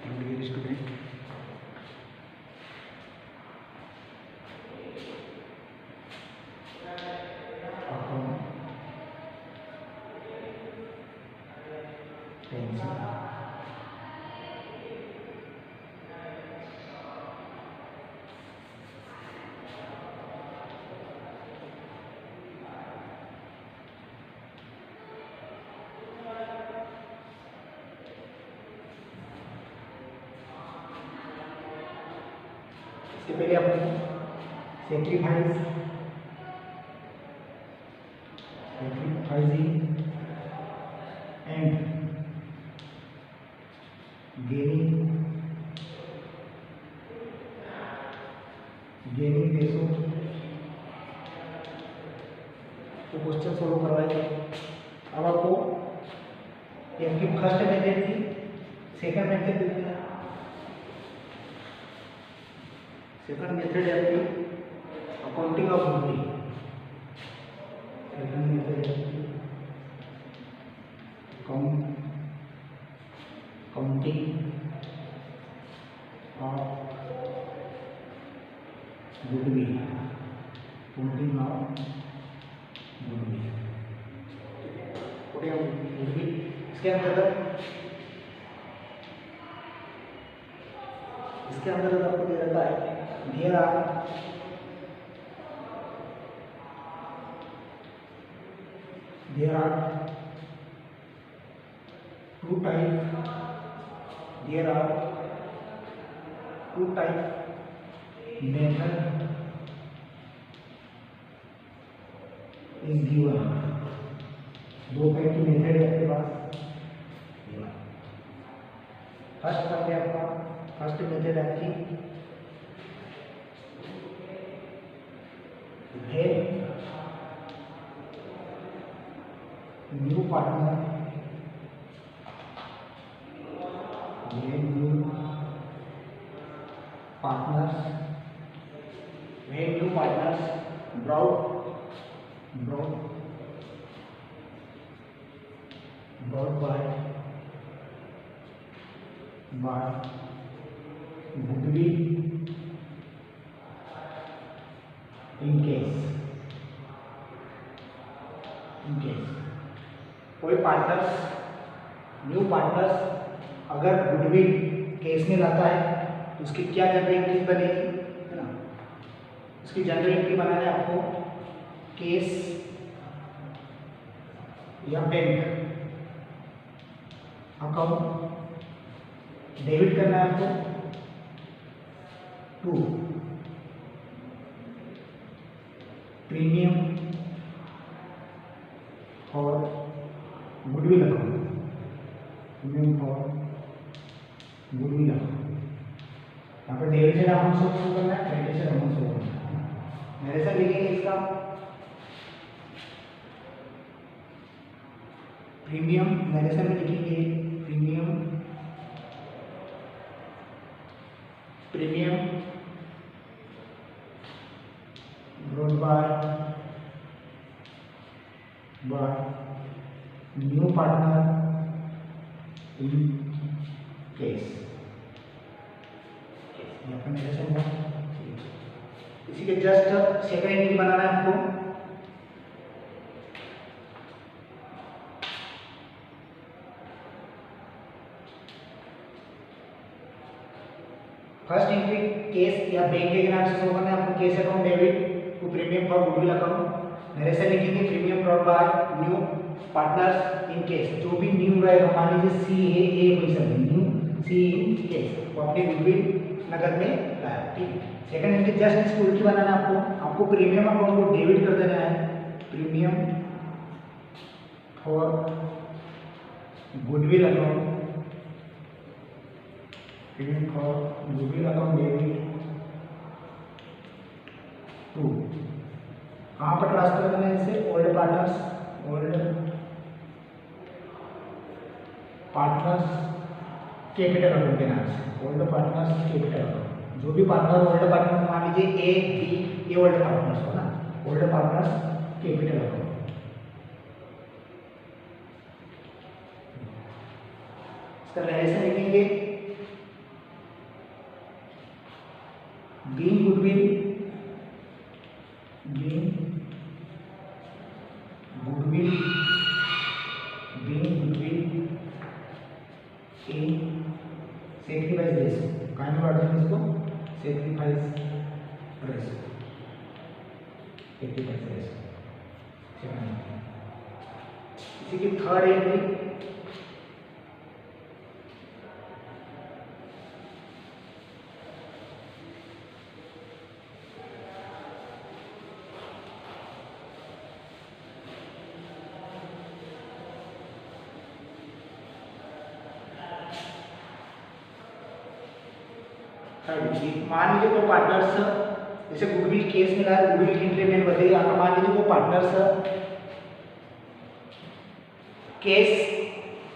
Dear student, account tension इसके पहले अपने सेक्रीफाइसिंग एंड गेनिंग रेशो तो क्वेश्चन सोल्व करवाए। अब आपको आपकी फर्स्ट मेथड थी, सेकंड मेथड दी है। सेकंड मेथड है आपकी accounting of goodwill. Second method है counting of goodwill. Counting of goodwill इसके अंदर आपको दे रखा है there are two type method is given। दो टाइप की मेथड है आपके पास। फर्स्ट मेथड आपकी when new partners brought by goodwill in case कोई न्यू पार्टनर्स अगर गुडविल केस में लाता है तो उसकी क्या जनरल एंट्री बनेगी, है ना। उसकी जनरल एंट्री बनाना है आपको केस या बैंक अकाउंट डेबिट करना है आपको to premium for goodwill account. यहाँ पर डेबिट अमाउंट शो करना है, क्रेडिट अमाउंट शो करना है। मेरे से लिखेंगे इसका प्रीमियम, मेरे से में लिखेंगे premium brought by new partner in case। यहाँ पर मेरे से इसी के जस्ट सेकंड एंट्री बनाना है आपको। फर्स्ट एंट्री केस या बैंक के नाम से शो करना है आपको, cash account debit to premium for goodwill account. मेरे से लिखेंगे premium brought by new partners in cash. जो भी न्यू रहेगा, मान लीजिए सी ए कोई सब न्यू सी इन केस, वो अपने गुडविल नगद में लाया, ठीक है। सेकंड एंट्री जस्ट इसको उल्टी बनाना है आपको प्रीमियम अकाउंट को डेबिट कर देना है, premium for goodwill account, premium for goodwill account debit to कहाँ पर ट्रांसफर करना है इसे, ओल्ड पार्टनर्स कैपिटल अकाउंट के नाम से, ओल्ड पार्टनर्स कैपिटल अकाउंट। जो भी पार्टनर ओल्ड पार्टनर मान लीजिए ए बी, ये ओल्ड पार्टनर्स हो ना, ओल्ड पार्टनर्स कैपिटल अकाउंट। इसका रेलेशन लिखेंगे goodwill being goodwill in sacrifice ratio, काय में बांटते हैं इसको, सेक्रीफाइस रेशो, सेक्रीफाइस रेशो। इसी की थर्ड एंट्री मान लीजिए कोई पार्टनर्स, जैसे गुडविल केस मिला है, गुडविल की एंट्री मैंने बताई। आपको मान लीजिए कोई पार्टनर्स केस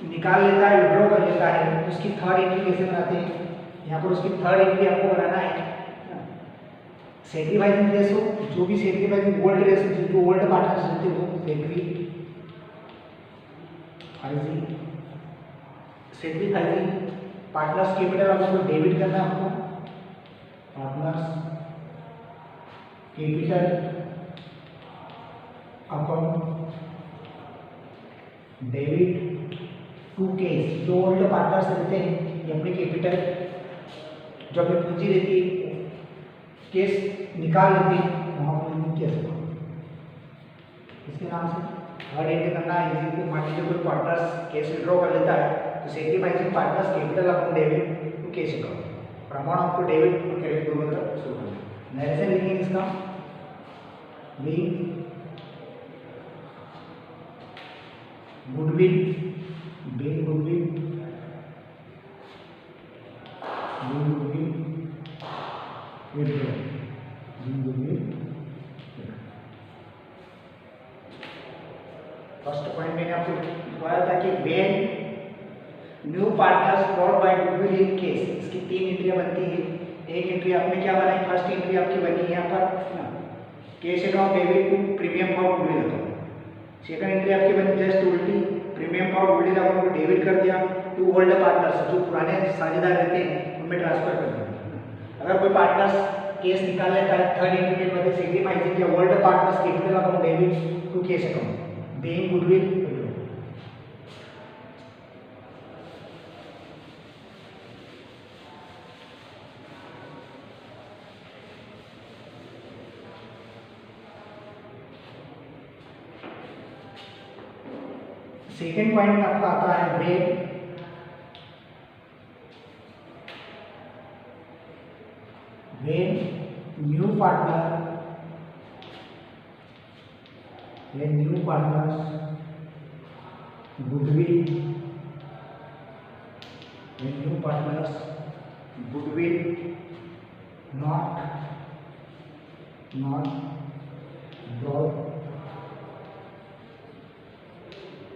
निकाल लेता है, विड्रॉ कर लेता है, तो उसकी थर्ड एंट्री कैसे बनाते हैं, यहाँ पर उसकी थर्ड एंट्री आपको बनाना है सेक्रीफाइसिंग रेशो, जो भी सेक्रीफाइसिंग ओल्ड रेशो, जो ओल्ड पार्टनर्स रहते हैं वो सेक्रीफाइसिंग पार्टनर्स कैपिटल आपको डेबिट करना है, आपको partners capital account debit to cash, जो ओल्ड पार्टनर्स रहते हैं ये अपने कैपिटल जो अपनी पूंजी रहती है केस निकाल लेते हैं, वहाँ पर केस इसके नाम से थर्ड एंट्री करना है। इसी को मान लीजिए कोई पार्टनर्स केस विड्रॉ कर लेता है तो sacrificing partners capital account debit to cash account, प्रमाण आपको डेबिट और क्रेडिट दोनों तरफ शुरू करना है। नरेशन लिखेंगे इसका गुडविल फर्स्ट पॉइंट मैंने आपको बताया था कि when new partners brought by goodwill in case, इसकी तीन एंट्रियां बनती है। एक एंट्री आपने क्या बनाई, फर्स्ट एंट्री आपकी बनी है यहाँ पर cash account debit to premium for goodwill account. Second entry आपकी बनी जस्ट उल्टी, प्रीमियम फॉर गुडविल अकाउंट को डेबिट कर दिया टू ओल्ड पार्टनर्स, जो पुराने साझेदार रहते हैं उनमें ट्रांसफर कर दिया। अगर कोई पार्टनर्स केस निकाल लेता है, थर्ड एंट्री में बता सेक्रीफाइसिंग किया old partners capital account debit to cash account being goodwill. Second point आपका आता है when new partners goodwill not brought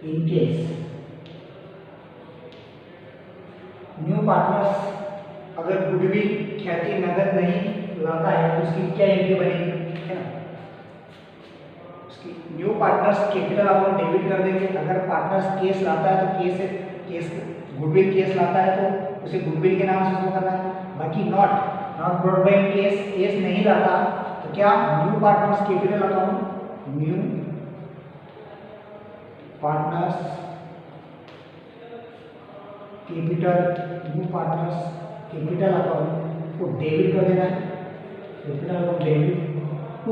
in case new partners अगर गुडविल ख्याति नगद नहीं लाता है तो उसकी क्या एंट्री बनेगी, है ना, उसकी new partners capital account debit कर देंगे। अगर पार्टनर्स केस लाता है तो केस गुडविल केस लाता है तो उसे गुडविल के नाम से शो करना है। बाकी नॉट ब्रॉट बाय केस नहीं लाता तो क्या, new partners capital account new partners capital account को डेबिट कर देना है, capital account debit to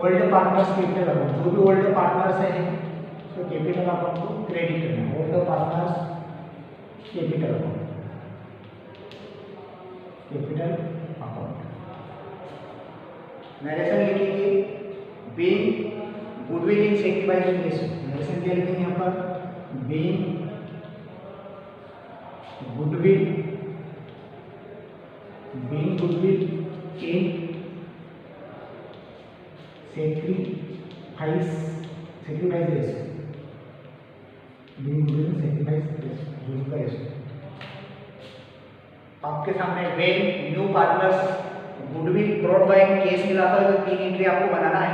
old partners capital account, जो भी ओल्ड पार्टनर्स है तो कैपिटल अकाउंट को क्रेडिट करना है, old partners capital account narration लिखेंगे being goodwill in sacrificing ratio. Narration क्या लिखेंगे यहाँ पर, being goodwill in sacrifice ratio, आपके सामने when new partners goodwill brought by cash मिला था तो तीन एंट्री आपको बनाना है।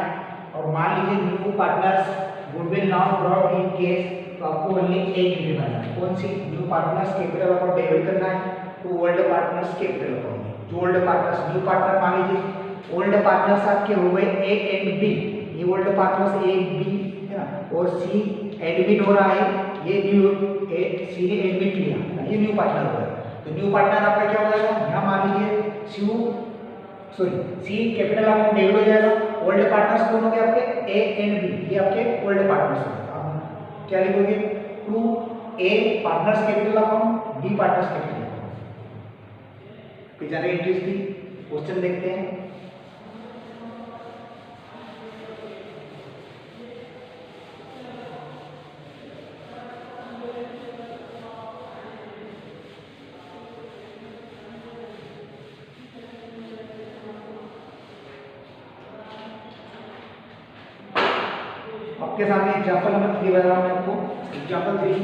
और मान लीजिए new partners goodwill not brought in cash, तो आपको ओनली एक एंट्री बनाना है। कौन सी, new partners capital account debit करना है to old partners capital account. जो ओल्ड पार्टनर्स न्यू पार्टनर मान लीजिए ओल्ड पार्टनर्स आपके हो गए ए एंड बी, ये ओल्ड पार्टनर्स ए बी है ना, और सी एडमिट हो रहा है, ये न्यू सी ने एडमिट लिया, ये न्यू पार्टनर हो गया। तो न्यू पार्टनर आपका क्या हो जाएगा, यहाँ मान लीजिए सी कैपिटल अमाउंट डेबिट हो जाएगा। ओल्ड पार्टनर्स कौन हो गए आपके ए एंड बी, ये आपके ओल्ड पार्टनर्स हो गए। आप क्या लिखोगे, to A partners capital account, B partners capital account. फिर जनरल एंट्रीज थी, क्वेश्चन देखते हैं। आपके सामने एग्जाम्पल नंबर 3 बता रहा हूं मैं आपको। Example 3,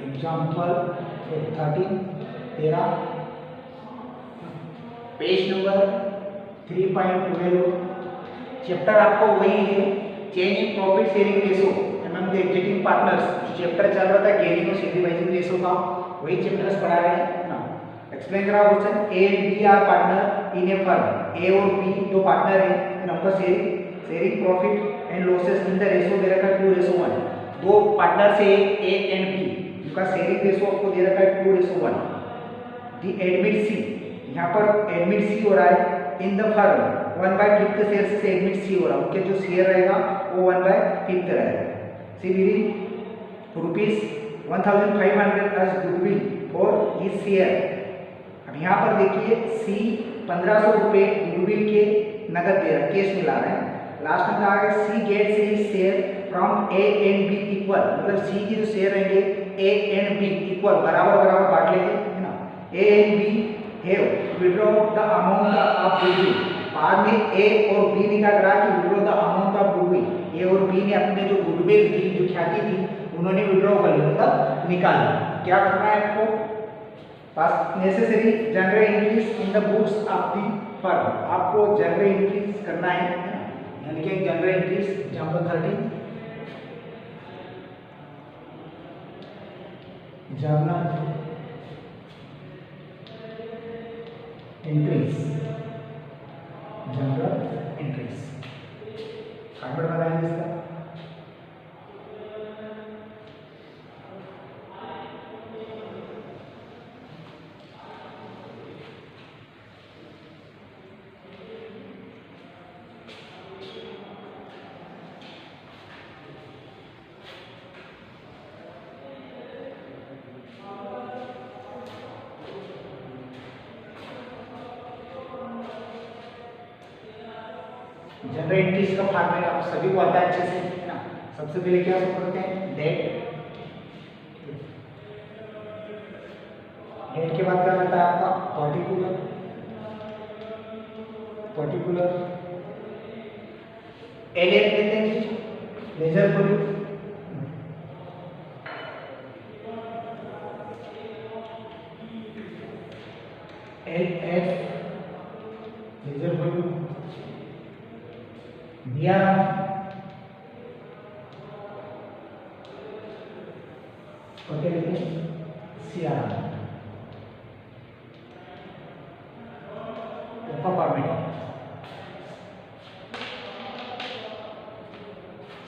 example 13 page number 3.12। Chapter आपको वही है, change in profit sharing ratio among the existing partners. जो चैप्टर चल रहा था गेनिंग और सिंपलीफाइजिंग रेशो का, वही चैप्टर्स पढ़ा रहे हैं ना। एक्सप्लेन करा question, A and B are partner in a firm, A और बी दो पार्टनर हैं, number sharing profit and losses in the ratio दे रखा है 2:1। दो पार्टनर से ए एंड बी, उनका शेयरिंग रेशो आपको दे रखा है 2:1। दी एडमिट सी, यहाँ पर एडमिट सी हो रहा है इन द फर्म 1/5 शेयर से एडमिट सी हो रहा है, उनके जो शेयर रहेगा वो 1/5 रहेगा। C leaving rupees 1500 as goodwill for his share. अब यहाँ पर देखिए सी 1500 रुपये गुडविल के नगद दे रहा है, केस में ला रहे हैं। लास्ट में कहा है C gets his share from A and B equal, मतलब सी की जो शेयर रहेंगे ए एंड बी इक्वल, बराबर बराबर बांट लेंगे, है ना। A and B have withdraw the amount of goodwill. बाद में ए और बी ने क्या करा कि withdraw the amount of goodwill. A और बी ने अपने जो गुडविल थी, जो ख्याति थी, उन्होंने विड्रॉ कर लिया, मतलब निकाल लिया। क्या करना है आपको, पास necessary general entries in the books of the firm. आपको जनरल एंट्रीज करना है, यानी कि general entries. Example 13, journal entries, general entries format बताएंगे इसका। जनरल एंट्रीज का फॉर्मेट आप सभी को आता है अच्छे से, है ना। सबसे पहले क्या शुरू करते हैं, डेट। डेट के बाद क्या रहता है आपका पर्टिकुलर, एल लेते हैं, ledger value, L F ledger value,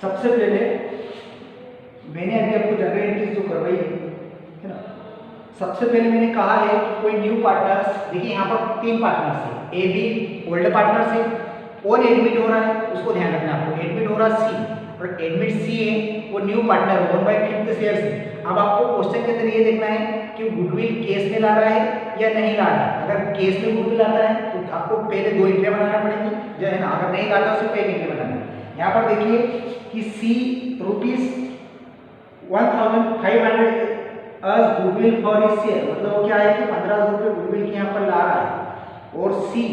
सबसे पहले मैंने अभी आपको जनरल एंट्रीज जो करवाई है ना, सबसे पहले मैंने कहा है कि कोई न्यू पार्टनर्स, देखिए यहाँ पर 3 पार्टनर्स है, ए बी ओल्ड पार्टनर्स है, और एडमिट हो रहा है, उसको ध्यान रखना आपको। एडमिट हो रहा सी, और एडमिट सी है वो न्यू पार्टनर 1/5 शेयर से। अब आपको क्वेश्चन के अंदर ये देखना है कि गुडविल केस में ला रहा है या नहीं ला रहा है। अगर केस में गुडविल आता है तो आपको पहले 2 एंट्री बनाना पड़ेगी, जो है ना। अगर नहीं लाता है सिर्फ 1 एंट्री बनाना है। यहाँ पर देखिए कि C rupees 1500 as goodwill for his share, मतलब वो क्या है कि 1500 रुपये गुडविल के यहाँ पर ला रहा है। और C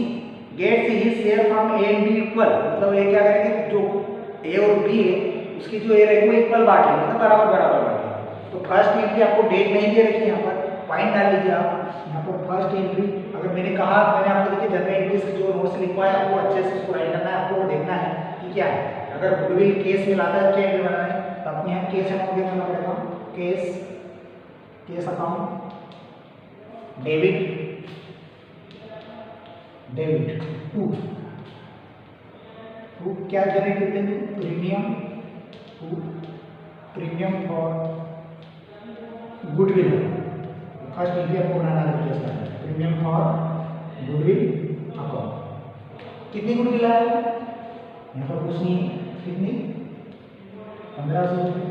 gets his share from A and B equal, मतलब ये क्या करेंगे, जो ए और बी है उसकी जो ए रहेगी वो इक्वल बांट लेंगे, मतलब बराबर बराबर बांट लेंगे। तो फर्स्ट एंट्री आपको डेट नहीं दे रखी, यहाँ पर पॉइंट डाल लीजिए आप। यहाँ पर फर्स्ट एंट्री अगर मैंने कहा, मैंने आपको देखिए जनरल एंट्रीज जो नोट्स लिखवाया आपको अच्छे से उसको राइट करना है, आपको देखना है कि क्या है। अगर गुडविल केस में लाता है क्या एंट्री बनाना है, तो आपको यहाँ केस अकाउंट देना पड़ेगा। Cash account debit debit to क्या जनरेट करते हैं? Premium for goodwill. First entry आपको बनाना है, प्रीमियम फॉर गुडविल अकाउंट। कितनी गुडविल है? यहाँ पर कुछ नहीं है। कितनी? 1500 रुपये।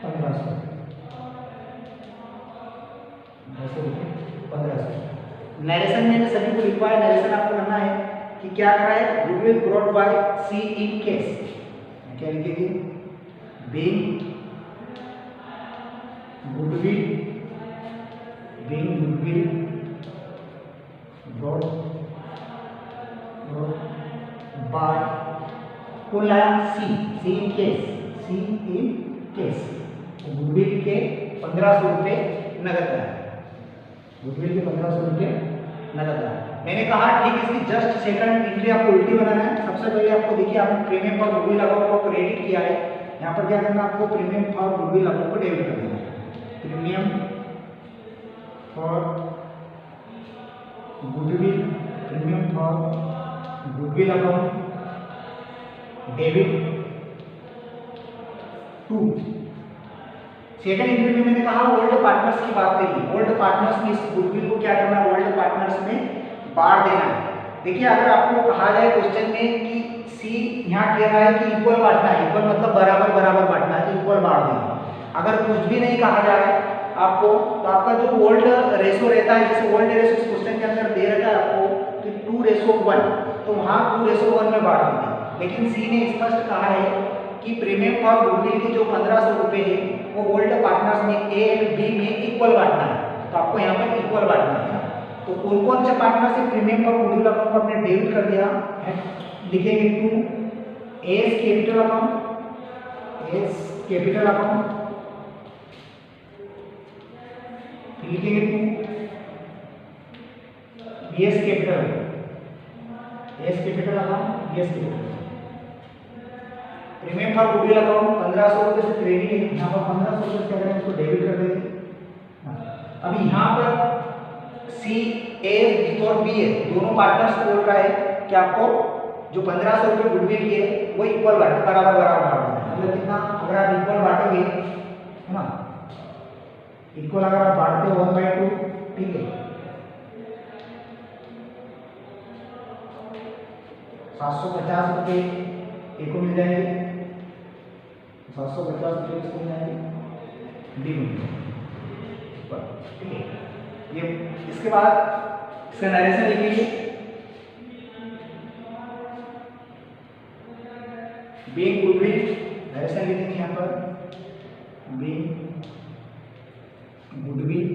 1500 नरेशन में सभी को लिखवा है। नरेशन आपको करना है कि क्या करा है? Goodwill brought by C in cash. क्या लिखेंगे? बीइंग गुडविल ब्रॉट बाय कौन लाया? सी इन केस। गुडविल के 1500 रुपये नगद आया। गुडविल के 1500 रुपये नगद आया। मैंने कहा ठीक है, इसकी जस्ट सेकंड एंट्री आपको उल्टी बनाना है। सबसे पहले आपको देखिए, आपने प्रीमियम फॉर गुडविल अकाउंट को क्रेडिट किया है। यहाँ पर क्या करना है? आपको प्रीमियम फॉर गुडविल अकाउंट को डेबिट कर देना है। Premium for goodwill account debit to. Second entry में मैंने कहा ओल्ड पार्टनर्स की बात करी। ओल्ड पार्टनर्स में इस गुडविल को क्या करना है? ओल्ड पार्टनर्स में बांट देना है। देखिए, अगर आपको कहा जाए क्वेश्चन में कि सी यहाँ कह रहा है कि इक्वल बांटना है, इक्वल मतलब बराबर बांटना है, तो इक्वल बांट देना। अगर कुछ भी नहीं कहा जा रहा है आपको, तो आपका जो ओल्ड रेशो रहता है, जैसे ओल्ड रेशो इस क्वेश्चन के अंदर दे रखा है आपको कि 2:1, तो वहाँ 2:1 में बांट देंगे। लेकिन सी ने स्पष्ट कहा है कि प्रीमियम फॉर गुडविल के जो 1500 रुपये है वो ओल्ड पार्टनर्स में ए एंड बी में इक्वल बांटना है। तो आपको यहाँ पर इक्वल बांटना है। तो कौन से पार्टनर से प्रीमियम फॉर गुडविल अकाउंट को आपने डेबिट कर दिया है? लिखेंगे टू एस कैपिटल अकाउंट, लिखेंगे to BS capital account. Premium for goodwill account 1500 रुपये से क्रेडिट है। यहाँ पर 1500 रुपये क्या करें? उसको डेबिट कर देंगे। अभी यहाँ पर सी ए और बी है, दोनों पार्टनर्स बोल रहा है कि आपको जो 1500 रुपये गुडविल की है वो इक्वल बांटना, बराबर बांटना। मतलब कितना? अगर आप इक्वल बांटोगे, है ना, इक्वल अगर आप बांटते हो 1/2, ठीक है, 750 रुपये ए को मिल जाएंगे, 750 रुपये इसको मिल जाएंगे, डी मिल जाएंगे। ठीक है, ये इसके बाद इसका नरेशन लिखेंगे। बीइंग गुडविल, नरेशन लिखेंगे यहाँ पर बीइंग गुडविल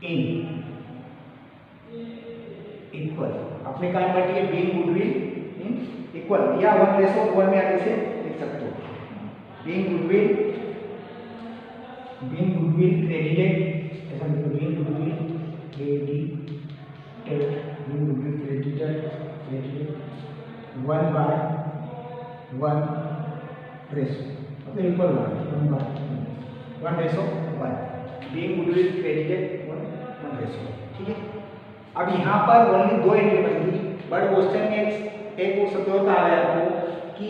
इन इक्वल, अपने काम बैठी है बीइंग गुडविल इन इक्वल, या 1:1 में आगे से लिख सकते हो। बीइंग गुडविल क्रेडिटेड, ऐसा लिखो, बीइंग गुडविल क्रेडिटेड 1/1 रेशो, मतलब equal 1:1, being goodwill credited 1 ratio. ठीक है, अब यहाँ पर ओनली 2 एंट्री बचेगी, बट क्वेश्चन में एक वो शब्द होता है आपको कि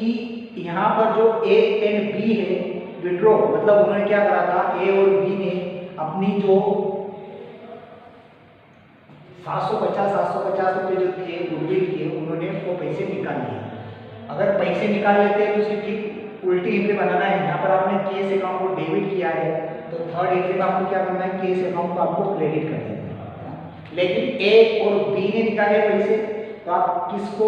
यहाँ पर जो ए एंड बी है विड्रॉ, मतलब उन्होंने क्या करा था, ए और बी ने अपनी जो 750 रुपये जो थे गुडविल के, उन्होंने वो पैसे निकाल लिए। अगर पैसे निकाल लेते हैं तो उसकी ठीक उल्टी एंट्री बनाना है। यहाँ पर आपने केस अकाउंट को डेबिट किया है, तो थर्ड एंट्री में आपको क्या करना है? केस अकाउंट को आपको क्रेडिट कर देना है। लेकिन ए और बी ने निकाले पैसे, तो आप किसको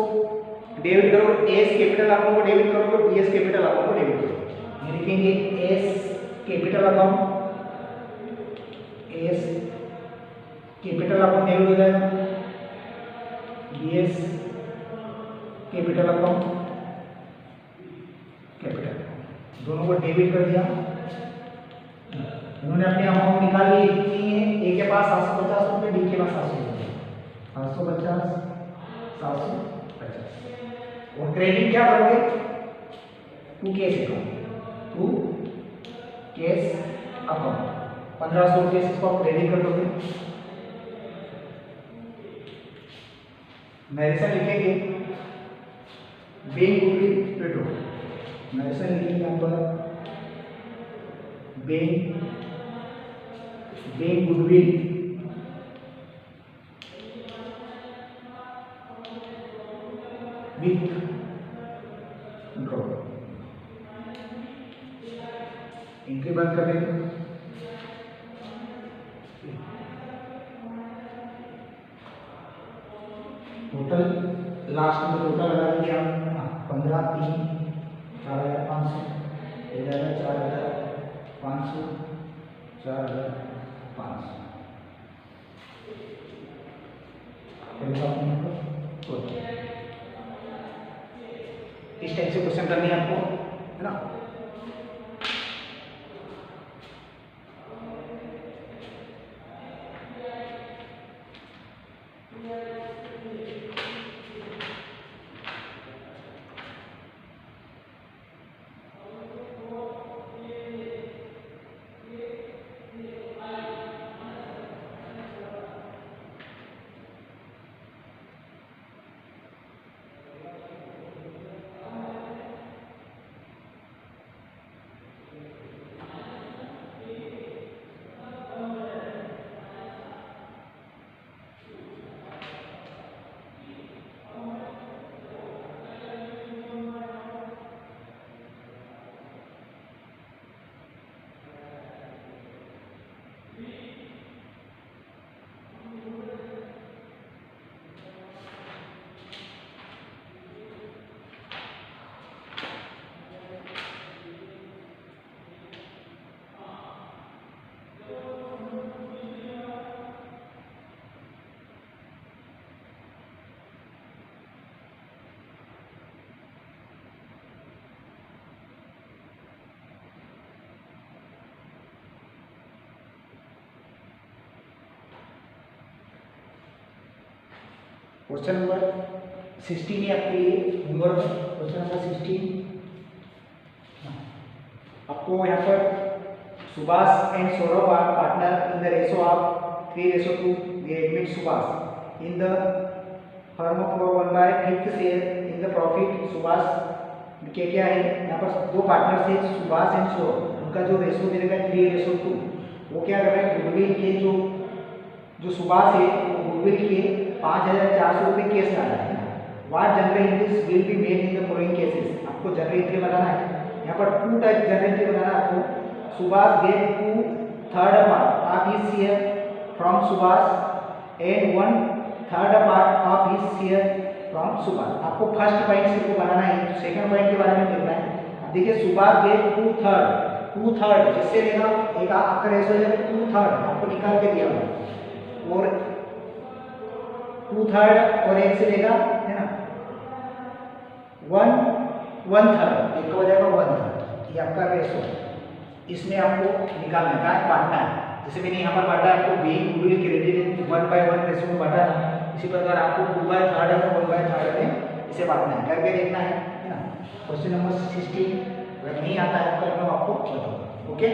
डेबिट करोगे? एस कैपिटल अकाउंट को डेबिट करोगे, बीएस कैपिटल अकाउंट को डेबिट करोगे। लिखेंगे एस कैपिटल अकाउंट डेबिट हो जाएगा, बीएस कैपिटल अकाउंट दोनों को डेबिट कर दिया। उन्होंने अपनी अमाउंट निकाल ली, कितनी है? ए के पास 750 रुपये, बी के पास 750, और क्रेडिट क्या करोगे? To cash account cash account 1500 रुपये इसको आप क्रेडिट कर दोगे। नरेशन लिखेंगे बैंक गुडविल पेट्रोल, नरेशन लिखेंगे यहाँ पर bank goodwill with draw, entry बंद कर देंगे। टोटल लास्ट में टोटल लगा देंगे हम 15 3 4500 4500 4500 इस टाइप से क्वेश्चन करनी है आपको, है ना। क्वेश्चन नंबर 16 है आपके लिए होमवर्क। क्वेश्चन नंबर 16 आपको यहाँ पर Subhash and Saurabh are partner in the ratio of 3:2। They admit Subhash in the firm for 1/5 share in the profit. Subhash के क्या है यहाँ पर दो पार्टनर्स है सुभाष एंड सौरभ, उनका जो रेशो दे रखा है 3:2। वो क्या कर रहा है गुडविल के जो सुभाष है वो गुडविल के 5400 रुपये केस ला रहा है। What journal entries will be made in the following cases. आपको जनरल एंट्री बनाना है, यहाँ पर 2 टाइप जनरल एंट्री बनाना है आपको। Subhash get 2/3 part of his share from Subhash and 1/3 part of his share from Subhash. आपको फर्स्ट पॉइंट से को बनाना है, सेकंड पॉइंट के बारे में देखना है। अब देखिए सुभाष गेट 2/3 जिससे लेगा एक आपका रेशो है 2/3 आपको निकाल के दिया हुआ, और 2/3 और एक से लेगा है ना 1/3, एक हो जाएगा 1/3। ये आपका रेशो, इसमें आपको निकालना है, बांटना है। जैसे मैंने यहाँ पर बांटा आपको बी गुडविल क्रेडिट 1/1 रेशो में बांटा था, इसी प्रकार आपको 2/3 और 1/3 में इसे बांटना है, करके देखना है ना। क्वेश्चन नंबर 16 अगर नहीं आता है तो आपको बताऊंगा। ओके।